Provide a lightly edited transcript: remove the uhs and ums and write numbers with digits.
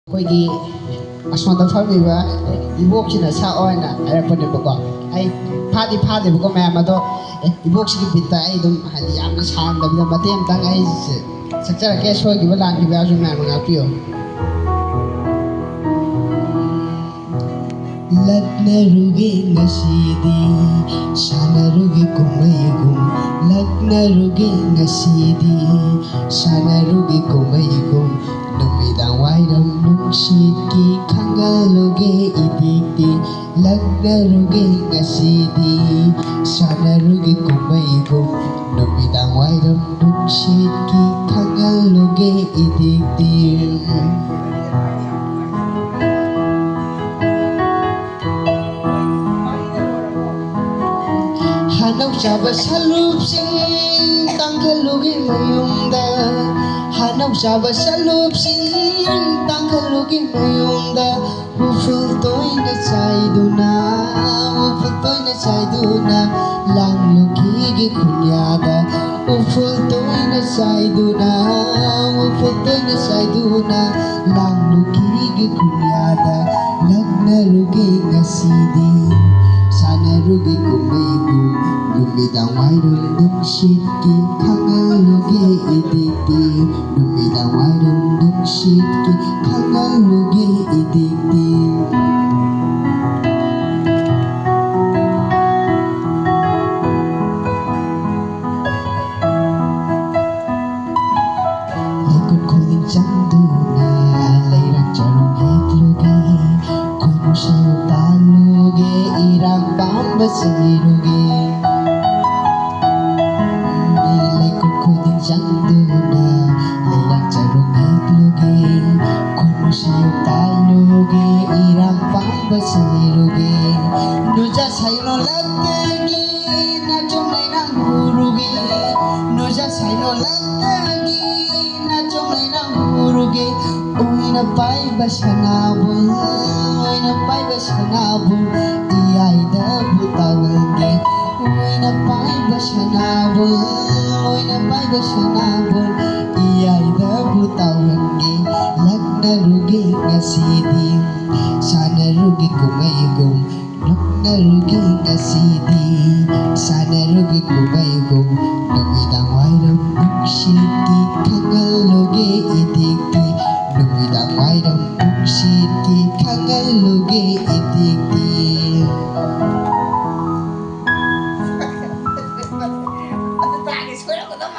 ꯑꯩꯈꯣꯏꯒꯤ ꯑꯁꯣꯝꯗ ꯐꯝꯃꯤꯕ ꯏꯕꯣꯛꯁꯤꯅ ꯁꯛꯑꯣꯅ ꯍꯥꯏꯔꯛꯄꯅꯦꯕꯀꯣ ꯑꯩ ꯐꯥꯗꯦꯕꯀꯣ ꯃꯌꯥꯝ ꯑꯗꯣ ꯏꯕꯣꯛꯁꯤꯒꯤ ꯕꯤꯠꯇ ꯑꯩ ꯑꯗꯨꯝ ꯍꯥꯏꯗꯤ ꯌꯥꯝꯅ ꯁꯥꯡꯗꯕꯤꯗ ꯃꯇꯦꯛ ꯑꯃꯇꯪ ꯑꯩ ꯁꯛꯆꯔꯛꯀꯦ ꯁꯣꯏꯈꯤꯕ ꯂꯥꯟꯈꯤꯕ ꯌꯥꯎꯁꯨ ꯃꯌꯥꯝꯅ ꯉꯥꯛꯄꯤꯌꯨ ꯂꯛꯅꯔꯨꯒꯦ ꯉꯁꯤꯗꯤ ꯁꯥꯟꯅꯔꯨꯒꯦ ꯀꯨꯝꯍꯩꯒꯨꯝ ꯂꯛꯅꯔꯨꯒꯦ ꯉꯁꯤꯗꯤ ꯁꯥꯟꯅꯔꯨꯒꯦ ꯀꯨꯝꯍꯩꯒꯨꯝ ꯅꯨꯃꯤꯗꯥꯡ ꯋꯥꯏꯔꯝ ꯅꯨꯡꯁꯤꯠꯀꯤ ꯈꯪꯍꯜꯂꯨꯒꯦ ꯏꯇꯤꯛꯇꯤ ꯂꯛꯅꯔꯨꯒꯦ ꯉꯁꯤꯗꯤ ꯁꯥꯟꯅꯔꯨꯒꯦ ꯀꯨꯝꯍꯩꯒꯨꯝ ꯅꯨꯃꯤꯗꯥꯡ ꯋꯥꯏꯔꯝ ꯅꯨꯡꯁꯤꯠꯀꯤ ꯈꯪꯍꯜꯂꯨꯒꯦ ꯏꯇꯤꯛꯇꯤ ꯍꯅꯧꯆꯥꯕ ꯁꯂꯨꯞꯁꯤꯡ ꯇꯥꯡꯈꯜꯂꯨꯒꯦ ꯃꯌꯨꯝꯗ ꯍꯅꯧꯆꯥꯕ ꯁꯂꯨꯞꯁꯤꯡ ꯇꯥꯡꯈꯜꯂꯨꯒꯦ ꯃꯌꯨꯝꯗ ꯎꯐꯨꯜ ꯇꯣꯏꯅ ꯆꯥꯏꯗꯨꯅ ꯂꯥꯡꯂꯨꯈꯤꯒꯦ ꯈꯨꯟꯌꯥꯗ ꯎꯐꯨꯜ ꯇꯣꯏꯅ ꯆꯥꯏꯗꯨꯅ ꯂꯥꯡꯂꯨꯈꯤꯒꯦ ꯈꯨꯟꯌꯥꯗ ꯂꯛꯅꯔꯨꯒꯦ ꯉꯁꯤꯗꯤ ꯁꯥꯟꯅꯔꯨꯒꯦ ꯀꯨꯝꯍꯩꯒꯨꯝ ꯅꯨꯃꯤꯗꯥꯡ ꯋꯥꯏꯔꯝ ꯅꯨꯡꯁꯤꯠꯀꯤ ꯈꯪꯍꯜꯂꯨꯒꯦ ꯏꯇꯤꯛꯇꯤ ꯅꯨꯃꯤꯗꯥꯡ ꯋꯥꯏꯔꯝ ꯅꯨꯡꯁꯤꯠꯀꯤ ꯈꯪꯍꯜꯂꯨꯒꯦ ꯏꯇꯤꯛꯇꯤ ꯂꯩꯀꯨꯠ ꯈꯨꯗꯤꯡ ꯆꯪꯗꯨꯅ ꯂꯩꯔꯛ ꯆꯔꯣꯡ ꯍꯦꯛꯂꯨꯒꯦ ꯈꯣꯏꯃꯨ ꯁꯦꯌꯣꯛ ꯇꯥꯜꯂꯨꯒꯦ ꯏꯔꯥꯡ ꯄꯥꯝꯕ ꯆꯩꯔꯨꯒꯦ ꯂꯩꯀꯨꯠ ꯈꯨꯗꯤꯡ ꯆꯪꯗꯨꯅ ꯂꯩꯔꯛ ꯆꯔꯣꯡ ꯍꯦꯛꯂꯨꯒꯦ ꯈꯣꯏꯃꯨ ꯁꯦꯌꯣꯛ ꯇꯥꯜꯂꯨꯒꯦ ꯏꯔꯥꯡ ꯄꯥꯝꯕ ꯆꯩꯔꯨꯒꯦ ꯅꯨꯖꯥ ꯁꯩꯅꯣꯜꯂꯛꯇꯒꯤ ꯅꯥꯆꯣꯝ ꯂꯩꯔꯥꯡ ꯍꯨꯔꯨꯒꯦ ꯅꯨꯖꯥ ꯁꯩꯅꯣꯜꯂꯛꯇꯒꯤ ꯅꯥꯆꯣꯝ ꯂꯩꯔꯥꯡ ꯍꯨꯔꯨꯒꯦ ꯑꯣꯏꯅ ꯄꯥꯏꯕ ꯁꯅꯥꯕꯨꯜ ꯏꯌꯥꯏꯗꯕꯨ ꯇꯥꯎꯍꯟꯒꯦ ꯑꯣꯏꯅ ꯄꯥꯏꯕ ꯁꯅꯥꯕꯨꯜ ꯏꯌꯥꯏꯗꯕꯨ ꯇꯥꯎꯍꯟꯒꯦ ꯂꯛꯅꯔꯨꯒꯦ ꯉꯁꯤꯗꯤ ꯁꯥꯟꯅꯔꯨꯒꯦ ꯀꯨꯝꯍꯩꯒꯨꯝ ꯂꯛꯅꯔꯨꯒꯦ ꯉꯁꯤꯗꯤ ꯁꯥꯟꯅꯔꯨꯒꯦ ꯀꯨꯝꯍꯩꯒꯨꯝ ꯅꯨꯃꯤꯗꯥꯡ ꯋꯥꯏꯔꯝ ꯅꯨꯡꯁꯤꯠꯀꯤ ꯈꯪꯍꯜ